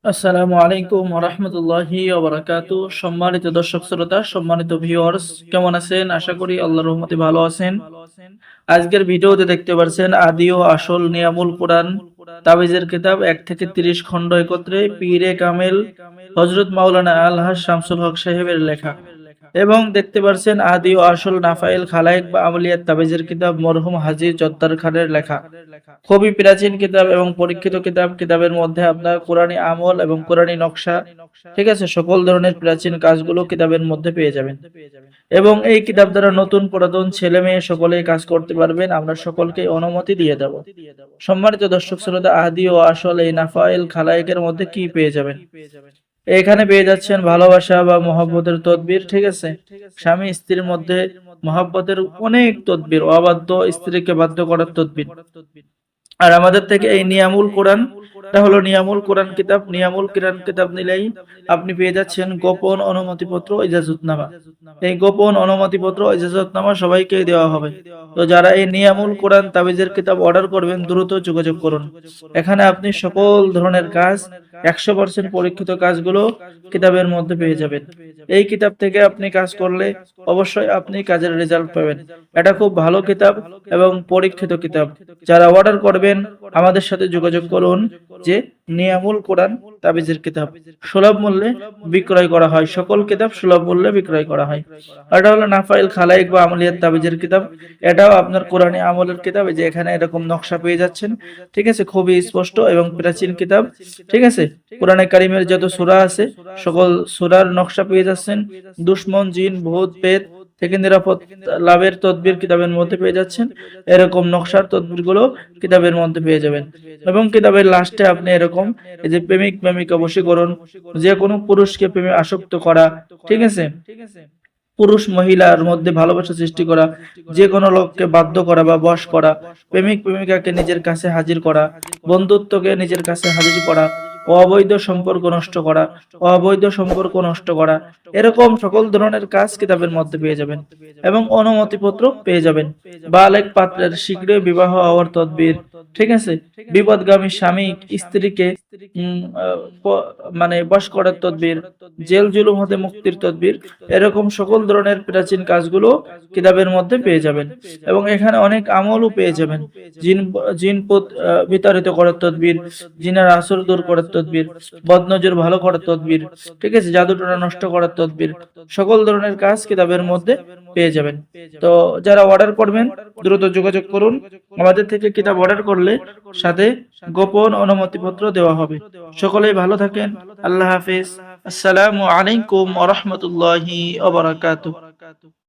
আসসালামু আলাইকুম ওয়া রাহমাতুল্লাহি ওয়া বারাকাতুহু। সম্মানিত দর্শক শ্রোতা, সম্মানিত ভিউয়ার্স, কেমন আছেন? আশা করি আল্লাহর রহমতে ভালো আছেন। আজকের ভিডিওতে দেখতে পাচ্ছেন আদি ও আসল নিয়ামুল কুরআন তাবিজের কিতাব ১ থেকে ৩০ খণ্ড একত্রে পীরে কামেল হযরত মাওলানা আলহাজ শামসুল হক সাহেবের লেখা। এবং দেখতে পাচ্ছেন আদি ও আসল নাফাইল খালায়েক বা আউলিয়াত তাবিজের কিতাব মরহুম হাজী জব্বার খানের লেখা। খুবই প্রাচীন কিতাব এবং পরীক্ষিত কিতাব। কিতাবের মধ্যে আপনার কোরআনী আমল এবং কোরআনী নকশা, ঠিক আছে, সকল ধরনের প্রাচীন কাজগুলো কিতাবের মধ্যে পেয়ে যাবেন। এবং এই কিতাব দ্বারা নতুন পুরাতন ছেলে মেয়ে সকলেই কাজ করতে পারবেন। আমরা সকলকে অনুমতি দিয়ে দেব। সম্মানিত দর্শক শ্রোতা, আদি ও আসল এই নাফাইল খালায়েকের মধ্যে কি পেয়ে যাবেন? এখানে পেয়ে যাচ্ছেন ভালোবাসা বা মহব্বতের তদবির, ঠিক আছে। স্বামী স্ত্রীর মধ্যে মহব্বতের অনেক তদবির, অবাধ্য স্ত্রীকে বাধ্য করার তদবির। আর আমাদের থেকে এই নিয়ামুল কোরআন, এটা হলো নিয়ামুল কোরআন কিতাব। নিয়ামুল কোরআন কিতাব নিলেই আপনি পেয়ে যাচ্ছেন গোপন অনুমতিপত্র, ইজাজতনামা। এই গোপন অনুমতিপত্র, ইজাজতনামা সবাইকে দেওয়া হবে। তো যারা এই নিয়ামুল কোরআন তাবিজের কিতাব অর্ডার করবেন, দ্রুত যোগাযোগ করুন। এখানে আপনি সকল ধরনের কাজ, 100% পরীক্ষিত কাজগুলো কিতাবের মধ্যে পেয়ে যাবেন। এই কিতাব থেকে আপনি কাজ করলে অবশ্যই আপনি কাজের রেজাল্ট পাবেন। এটা খুব ভালো কিতাব এবং পরীক্ষিত কিতাব। যারা অর্ডার করবেন আমাদের সাথে যোগাযোগ করুন যে নিয়ামুল কোরআন তাবিজের কিতাব সুলভ মূল্যে বিক্রয় করা হয়। সকল কিতাব সুলভ মূল্যে বিক্রয় করা হয়। এটা হলো নাফাইল খালায়েক বা আমলিয়াত তাবিজের কিতাব। এটাও আপনার কোরআনী আমলের কিতাব। এই যে এখানে এরকম নকশা পেয়ে যাচ্ছেন, ঠিক আছে, খুবই স্পষ্ট এবং প্রাচীন কিতাব, ঠিক আছে। কোরআনে কারিমের যত সূরা আছে সকল সূরার নকশা পেয়ে যাচ্ছেন। দুশমন, জিন, ভূত, প্রেত থেকে নিরাপদ লাভের তদবির কিতাবের মধ্যে পেয়ে যাচ্ছেন। এরকম নকশার তদবির গুলো কিতাবের মধ্যে পেয়ে যাবেন। এবং কিতাবের লাস্টে আপনি এরকম এই যে প্রেমিক প্রেমিকা বশীকরণ, যে কোনো পুরুষকে প্রেমে আসক্ত করা, ঠিক আছে, পুরুষ মহিলার মধ্যে ভালোবাসা সৃষ্টি করা, যে কোনো লোককে বাধ্য করা বা বশ করা, প্রেমিক প্রেমিকাকে নিজের কাছে হাজির করা, বন্ধুত্বকে নিজের কাছে হাজির করা, অবৈধ সম্পর্ক নষ্ট করা, অবৈধ সম্পর্ক নষ্ট করা, এরকম সকল ধরনের কাজ কিতাবের মধ্যে পেয়ে যাবেন। এবং অনুমতিপত্র পেয়ে যাবেন। বালেক পাত্রের শীঘ্রই বিবাহ হওয়ার তদবির, ঠিক আছে, বিপদগামী স্বামী স্ত্রীকে মানে বশ করার তদবির, জেল জুলুম হতে মুক্তির তদবির, এরকম সকল ধরনের প্রাচীন কাজগুলো কিতাবের মধ্যে পেয়ে যাবেন। এবং এখানে অনেক আমলও পেয়ে যাবেন। জিন জিনপুত বিতাড়িত করার তদবির, জিনের আসর দূর করার তদবির, বদনজর ভালো করার তদবির, ঠিক আছে, জাদুটোনা নষ্ট করার তদবির, সকল ধরনের কাজ কিতাবের মধ্যে পেয়ে যাবেন। তো যারা অর্ডার করবেন দ্রুত যোগাযোগ করুন। আমাদের থেকে কিতাব অর্ডার করলে সাথে গোপন অনুমতিপত্র দেওয়া হবে। সকলেই ভালো থাকেন। আল্লাহ হাফেজ। আসসালামু আলাইকুম ওয়া রাহমাতুল্লাহি ওয়া বারাকাতুহু।